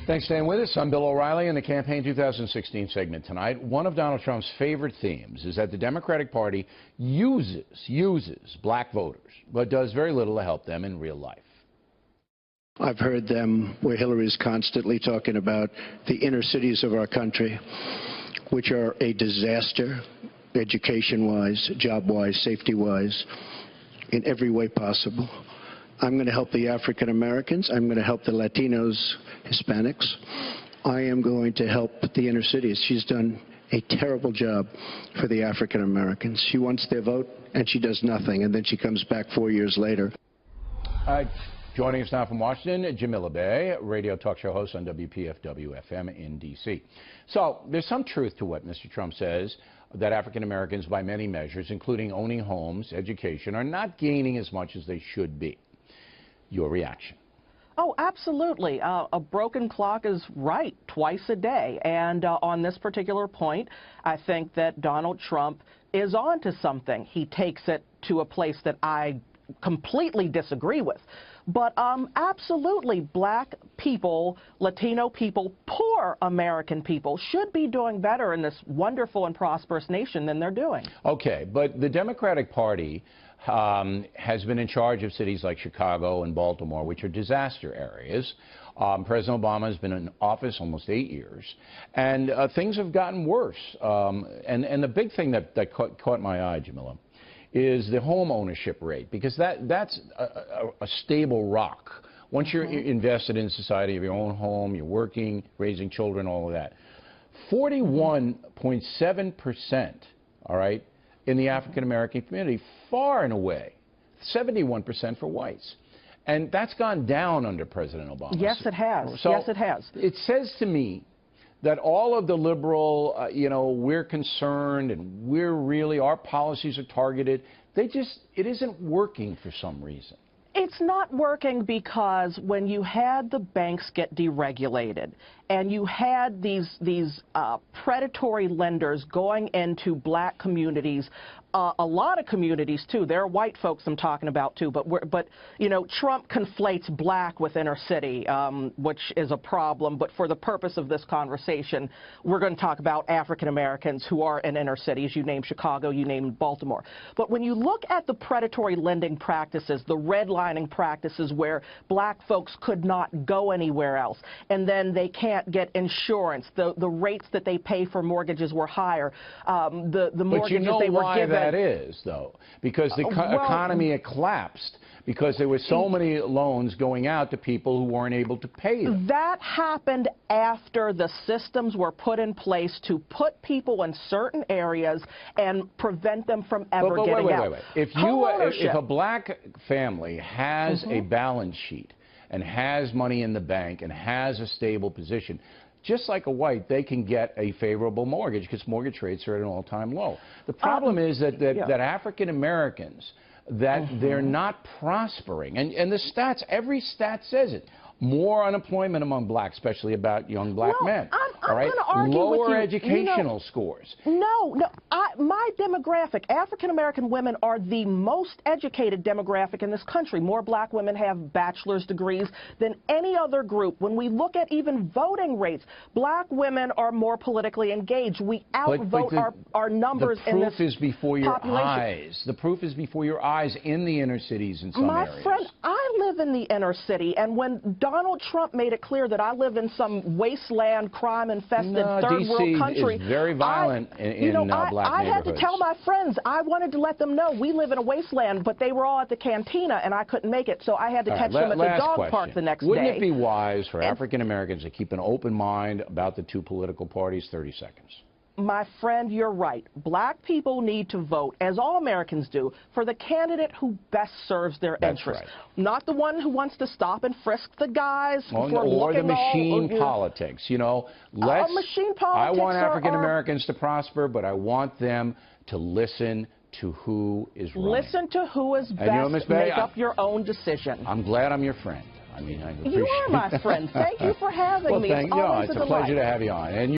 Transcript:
Thanks for staying with us. I'm Bill O'Reilly in the Campaign 2016 segment tonight. One of Donald Trump's favorite themes is that the Democratic Party uses black voters, but does very little to help them in real life. I've heard them where Hillary's constantly talking about the inner cities of our country, which are a disaster, education-wise, job-wise, safety-wise, in every way possible. I'm going to help the African Americans. I'm going to help the Latinos, Hispanics. I am going to help the inner cities. She's done a terrible job for the African Americans. She wants their vote, and she does nothing, and then she comes back 4 years later. Joining us now from Washington, Jamila Bey, radio talk show host on WPFW-FM in D.C. So there's some truth to what Mr. Trump says, that African Americans, by many measures, including owning homes, education, are not gaining as much as they should be. Your reaction? Oh, absolutely. A broken clock is right twice a day. And on this particular point, I think that Donald Trump is on to something. He takes it to a place that I completely disagree with. But absolutely, black people, Latino people, poor American people should be doing better in this wonderful and prosperous nation than they're doing. Okay, but the Democratic Party has been in charge of cities like Chicago and Baltimore, which are disaster areas. President Obama has been in office almost 8 years, and things have gotten worse. And the big thing that caught my eye, Jamila, is the home ownership rate, because that's a stable rock. Once you're invested in society, of your own home, you're working, raising children, all of that. 41.7%, all right, in the African-American community, far and away, 71% for whites. And that's gone down under President Obama. Yes, it has. So yes, it has. It says to me that all of the liberal, we're concerned and our policies are targeted, it isn't working for some reason. It's not working because when you had the banks get deregulated and you had these predatory lenders going into black communities, a lot of communities too. There are white folks I'm talking about too, but Trump conflates black with inner city, which is a problem. But for the purpose of this conversation, we're going to talk about African Americans who are in inner cities. You named Chicago, you named Baltimore. But when you look at the predatory lending practices, the redlining practices where black folks could not go anywhere else, and then they can't get insurance, the rates that they pay for mortgages were higher, the mortgages they were given. That is, though, because the economy had collapsed because there were so many loans going out to people who weren't able to pay them. That happened after the systems were put in place to put people in certain areas and prevent them from ever getting out. Wait. If a black family has a balance sheet and has money in the bank and has a stable position, just like a white, they can get a favorable mortgage because mortgage rates are at an all-time low. The problem is that African Americans, they're not prospering. And the stats, every stat says it. More unemployment among blacks, especially about young black men. I'm going to argue with you. Lower educational scores. My demographic, African-American women are the most educated demographic in this country. More black women have bachelor's degrees than any other group. When we look at even voting rates, black women are more politically engaged. We outvote our numbers in this population. The proof is before your eyes. The proof is before your eyes in the inner cities in some areas. My friend, I live in the inner city, and when Donald Trump made it clear that I live in some wasteland, crime-infested third-world country, is very violent in black neighborhoods. I had to tell my friends, I wanted to let them know we live in a wasteland, but they were all at the cantina, and I couldn't make it, so I had to catch them at the dog park the next day. Wouldn't it be wise for African Americans to keep an open mind about the two political parties? 30 seconds. My friend, you're right. Black people need to vote, as all Americans do, for the candidate who best serves their interests. Right. Not the one who wants to stop and frisk the guys before or the looking machine politics. Machine politics. I want African Americans to prosper, but I want them to listen to who is running. Listen to who is best. Make up your own decision. I'm glad I'm your friend. I appreciate you are my friend. Thank you for having me. It's a pleasure to have you on. And